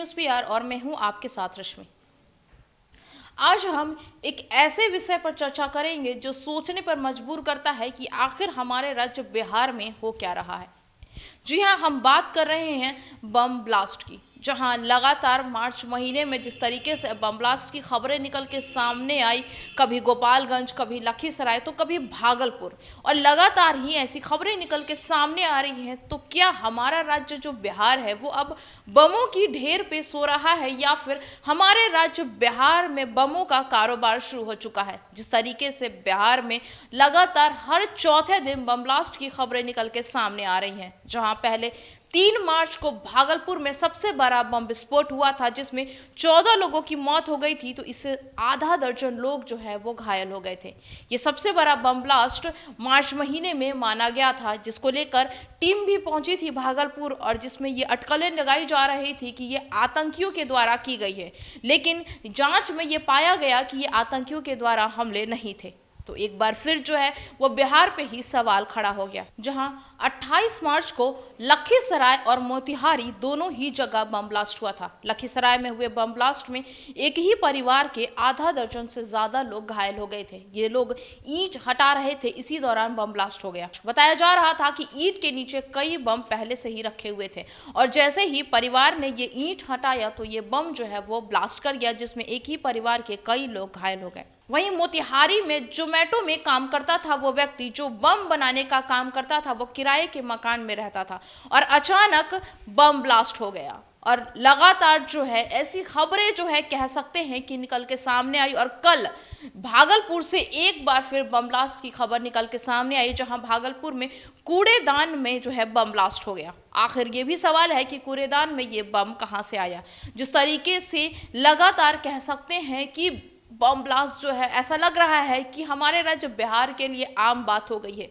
News PR और मैं हूं आपके साथ रश्मि। आज हम एक ऐसे विषय पर चर्चा करेंगे जो सोचने पर मजबूर करता है कि आखिर हमारे राज्य बिहार में हो क्या रहा है। जी हाँ, हम बात कर रहे हैं बम ब्लास्ट की, जहां लगातार मार्च महीने में जिस तरीके से बम ब्लास्ट की खबरें निकल के सामने आई, कभी गोपालगंज, कभी लखीसराय, तो कभी भागलपुर, और लगातार ही ऐसी खबरें निकल के सामने आ रही हैं। तो क्या हमारा राज्य जो बिहार है वो अब बमों की ढेर पे सो रहा है, या फिर हमारे राज्य बिहार में बमों का कारोबार शुरू हो चुका है? जिस तरीके से बिहार में लगातार हर चौथे दिन बम ब्लास्ट की खबरें निकल के सामने आ रही हैं, जहां पहले 3 मार्च को भागलपुर में सबसे बड़ा बम विस्फोट हुआ था, जिसमें 14 लोगों की मौत हो गई थी, तो इससे आधा दर्जन लोग जो है वो घायल हो गए थे। ये सबसे बड़ा बम ब्लास्ट मार्च महीने में माना गया था, जिसको लेकर टीम भी पहुंची थी भागलपुर, और जिसमें ये अटकलें लगाई जा रही थी कि ये आतंकियों के द्वारा की गई है। लेकिन जांच में ये पाया गया कि ये आतंकियों के द्वारा हमले नहीं थे। तो एक बार फिर जो है वो बिहार पे ही सवाल खड़ा हो गया, जहां 28 मार्च को लखीसराय और मोतिहारी दोनों ही जगह बम ब्लास्ट हुआ था। लखीसराय में हुए बम ब्लास्ट में एक ही परिवार के आधा दर्जन से ज्यादा लोग घायल हो गए थे। ये लोग ईंट हटा रहे थे, इसी दौरान बम ब्लास्ट हो गया। बताया जा रहा था कि ईंट के नीचे कई बम पहले से ही रखे हुए थे, और जैसे ही परिवार ने ये ईंट हटाया तो ये बम जो है वो ब्लास्ट कर गया, जिसमें एक ही परिवार के कई लोग घायल हो गए। वहीं मोतिहारी में जोमेटो में काम करता था वो व्यक्ति, जो बम बनाने का काम करता था, वो किराए के मकान में रहता था, और अचानक बम ब्लास्ट हो गया। और लगातार जो है ऐसी खबरें जो है कह सकते हैं कि निकल के सामने आई, और कल भागलपुर से एक बार फिर बम ब्लास्ट की खबर निकल के सामने आई, जहां भागलपुर में कूड़ेदान में जो है बम ब्लास्ट हो गया। आखिर ये भी सवाल है कि कूड़ेदान में ये बम कहां से आया। जिस तरीके से लगातार कह सकते हैं कि बम ब्लास्ट जो है, ऐसा लग रहा है कि हमारे राज्य बिहार के लिए आम बात हो गई है।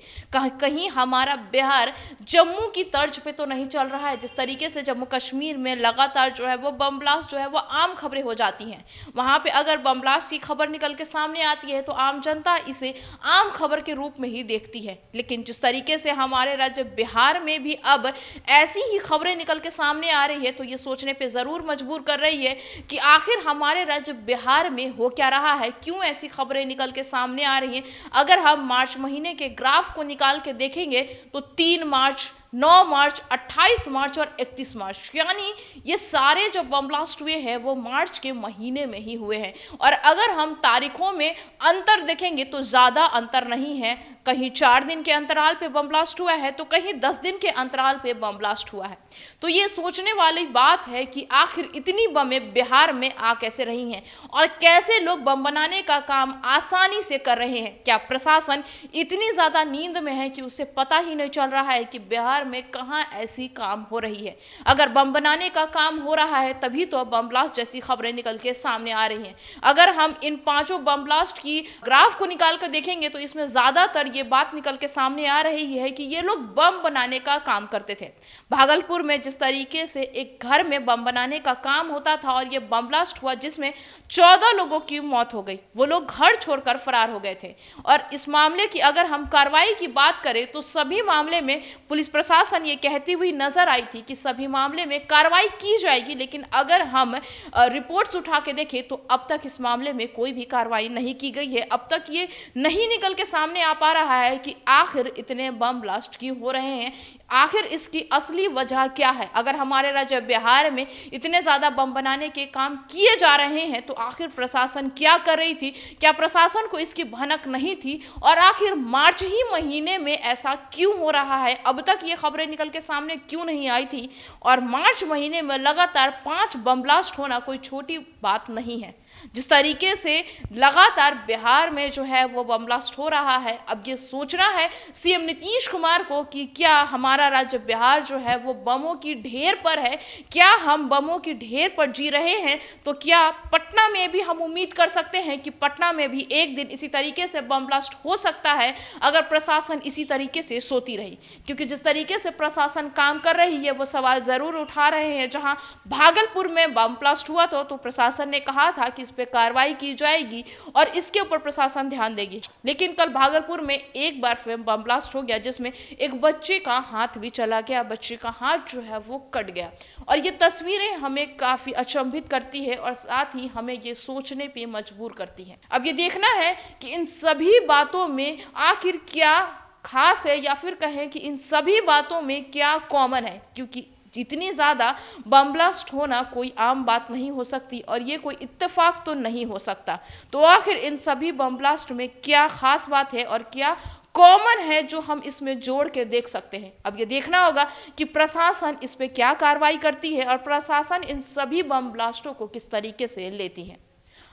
कहीं हमारा बिहार जम्मू की तर्ज पे तो नहीं चल रहा है, जिस तरीके से जम्मू कश्मीर में लगातार जो है वो बम ब्लास्ट जो है वो आम खबरें हो जाती हैं। वहाँ पे अगर बम ब्लास्ट की खबर निकल के सामने आती है तो आम जनता इसे आम खबर के रूप में ही देखती है। लेकिन जिस तरीके से हमारे राज्य बिहार में भी अब ऐसी ही खबरें निकल के सामने आ रही है, तो ये सोचने पर ज़रूर मजबूर कर रही है कि आखिर हमारे राज्य बिहार में हो क्या रहा है, क्यों ऐसी खबरें निकल के सामने आ रही हैं। अगर हम मार्च महीने के ग्राफ को निकाल के देखेंगे तो 3 मार्च, 9 मार्च, 28 मार्च और 31 मार्च, यानी ये सारे जो बम ब्लास्ट हुए हैं वो मार्च के महीने में ही हुए हैं। और अगर हम तारीखों में अंतर देखेंगे तो ज़्यादा अंतर नहीं है। कहीं 4 दिन के अंतराल पे बम ब्लास्ट हुआ है, तो कहीं 10 दिन के अंतराल पे बम ब्लास्ट हुआ है। तो ये सोचने वाली बात है कि आखिर इतनी बमें बिहार में आ कैसे रही हैं, और कैसे लोग बम बनाने का काम आसानी से कर रहे हैं। क्या प्रशासन इतनी ज़्यादा नींद में है कि उसे पता ही नहीं चल रहा है कि बिहार में कहां ऐसी काम हो रही है? अगर बम बनाने का काम हो रहा है तभी तो बम ब्लास्ट जैसी खबरें निकल के सामने आ रही हैं। अगर हम इन 5 बम ब्लास्ट की ग्राफ को निकाल कर देखेंगे तो इसमें ज्यादातर ये बात निकल के सामने आ रही है कि ये लोग बम बनाने का काम करते थे। भागलपुर में जिस तरीके से एक घर में बम बनाने का काम होता था और ये बम ब्लास्ट हुआ, जिसमें 14 लोगों की मौत हो गई, वो लोग घर छोड़कर फरार हो गए थे। और इस मामले की अगर हम कार्रवाई की बात करें तो सभी मामले में पुलिस प्रशासन ये कहती हुई नजर आई थी कि सभी मामले में कार्रवाई की जाएगी, लेकिन अगर हम रिपोर्ट्स उठा के देखें तो अब तक इस मामले में कोई भी कार्रवाई नहीं की गई है। अब तक ये नहीं निकल के सामने आ पा रहा है कि आखिर इतने बम ब्लास्ट क्यों हो रहे हैं, आखिर इसकी असली वजह क्या है। अगर हमारे राज्य बिहार में इतने ज़्यादा बम बनाने के काम किए जा रहे हैं तो आखिर प्रशासन क्या कर रही थी? क्या प्रशासन को इसकी भनक नहीं थी? और आखिर मार्च ही महीने में ऐसा क्यों हो रहा है? अब तक ये खबरें निकल के सामने क्यों नहीं आई थी? और मार्च महीने में लगातार 5 बम ब्लास्ट होना कोई छोटी बात नहीं है। जिस तरीके से लगातार बिहार में जो है वो बम ब्लास्ट हो रहा है, अब ये सोचना है सीएम नीतीश कुमार को कि क्या हमारा राज्य बिहार जो है वो बमों की ढेर पर है? क्या हम बमों की ढेर पर जी रहे हैं? तो क्या पटना में भी हम उम्मीद कर सकते हैं कि पटना में भी एक दिन इसी तरीके से बम ब्लास्ट हो सकता है, अगर प्रशासन इसी तरीके से सोती रही? क्योंकि जिस तरीके से प्रशासन काम कर रही है वो सवाल जरूर उठा रहे हैं। जहां भागलपुर में बम ब्लास्ट हुआ था तो प्रशासन ने कहा था कि इस इस पे कार्रवाई की जाएगी और इसके ऊपर प्रशासन ध्यान देगी। लेकिन कल भागलपुर में एक बार फिर बम ब्लास्ट हो गया, जिसमें एक बच्चे का हाथ भी चला गया, बच्चे का हाथ जो है वो कट गया। और ये तस्वीरें हमें काफी अचंभित करती है और साथ ही हमें ये सोचने पे मजबूर करती है। अब ये देखना है कि इन सभी बातों में आखिर क्या खास है, या फिर कहें कि इन सभी बातों में क्या कॉमन है, क्योंकि जितनी ज़्यादा बम ब्लास्ट होना कोई आम बात नहीं हो सकती और ये कोई इत्तेफाक तो नहीं हो सकता। तो आखिर इन सभी बम ब्लास्ट में क्या खास बात है और क्या कॉमन है जो हम इसमें जोड़ के देख सकते हैं। अब ये देखना होगा कि प्रशासन इस पे क्या कार्रवाई करती है और प्रशासन इन सभी बम ब्लास्टों को किस तरीके से लेती है।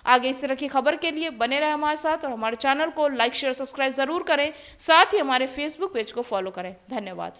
आगे इस तरह की खबर के लिए बने रहे हमारे साथ और हमारे चैनल को लाइक शेयर सब्सक्राइब जरूर करें, साथ ही हमारे फेसबुक पेज को फॉलो करें। धन्यवाद।